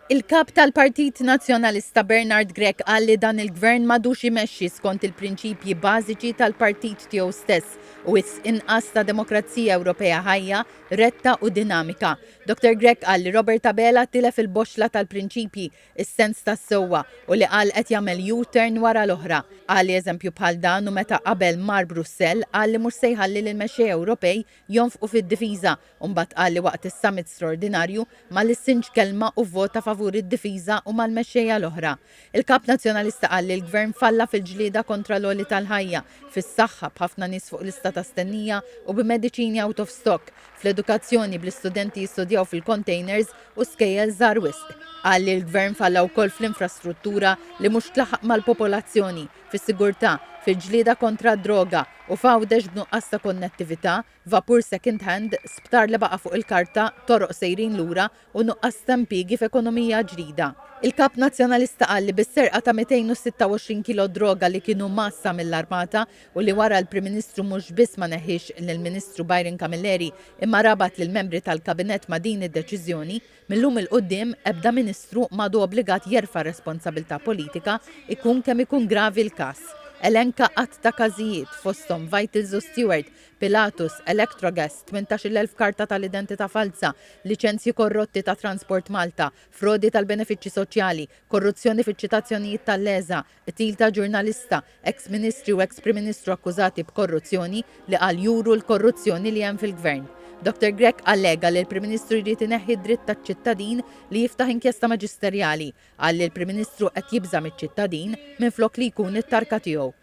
Il-kap tal-Partit Nazzjonalista Bernard Grech qal li dan il-gvern m'għadux imexxi skont il-prinċipji bażiċi tal-partit tiegħu stess u inqas ta' demokrazija Ewropea ħajja, retta u dinamika. Dr. Grech qal li Robert Abela tilef il-boxla tal-prinċipji, is-sens tas-sewwa u li qal qed jagħmel U-turn wara l-oħra. Qal li eżempju bħal dan u meta qabel mar Brussell qal li mhux se jħalli lil mexxejja Ewropej jonfqu fid-difiża u mbagħad qal li waqt is-summit straordinarju ma lissinx kelma u vota favur id-difiża u mal-mexxejja l-oħra. Il-kap nazzjonalista qal li l-gvern falla fil-ġlieda kontra l-għoli tal-ħajja, fis-saħħa b'ħafna nies fuq lista ta' stennija u b'mediċini out of stock, fl-edukazzjoni bl-istudenti jistudjaw fil-containers u skejjel żgħar wisq. Qal li l-gvern falla wkoll fl-infrastruttura li mhux tlaħaq mal-popolazzjoni, fis-sigurtà, fil-ġlieda kontra d-droga u fawdex b'nuqqas ta' konnettività, vapur second hand, sptar li baqa' fuq il-karta, toroq sejrin lura u nuqqas ta' impjiegi f'ekonomija ġdida. Il-kap nazzjonalista qal li bis-serqa ta' 226 kilo droga li kienu massa mill-armata u li wara l-Prim Ministru mhux biss ma neħħiex lill-Ministru Byron Camilleri imma rabat lill-membri tal-Kabinett ma' din id-deċiżjoni, millum il-qudiem ebda Ministru m'għadu obbligat jerfa' responsabilità politika ikun kemm ikun gravi l-każ. Elenka qatt ta' każijiet fosthom Vitals u Stewart, Pilatus, Electrogas, 18,000 karta tal-identità falsa, liċenzji korrotti ta' Transport Malta, frodi tal-benefiċċji soċjali, korruzzjoni fiċ-ċitazzjonijiet tal-leża, qtil ta' ġurnalista, ex-ministri u ex-prim ministru akkużati b'korruzzjoni li qal juru l-korruzzjoni li hemm fil-gvern. Dr. Grech allega li l-Prim Ministru jrid ineħħi dritt taċ-ċittadin li jiftaħ inkjesta maġisterjali għal li l-Prim Ministru qed jibża miċ-ċittadin minflok li jkun it-tarka tiegħu.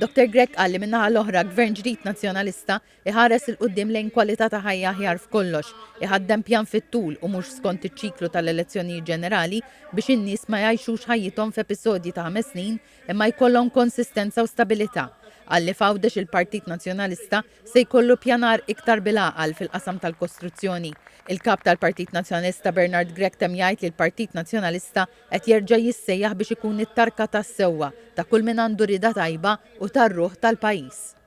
Dr. Grech qal li min-naħa l-oħra gvern ġdid nazzjonalista iħares il-qudiem lejn kwalità ta' ħajja aħjar f'kollox, iħaddem pjan fit-tul u mhux skont iċ-ċiklu tal-elezzjonijiet ġenerali biex in-nies ma jgħixux ħajjithom f'episodji ta' 5 snin imma jkollhom konsistenza u stabilità. Għalli fawdex il-Partit Nazzjonalista se jkollu pjanar iktar bil-għaqal fil-qasam tal-kostruzzjoni. Il-kap tal-Partit Nazzjonalista Bernard Grech tem jgħid li l-Partit Nazzjonalista qed jerġa' jissejjaħ biex ikun it-tarka tas-sewwa ta' kull min għandu rida tajba u tar-ruħ tal-pajjiż.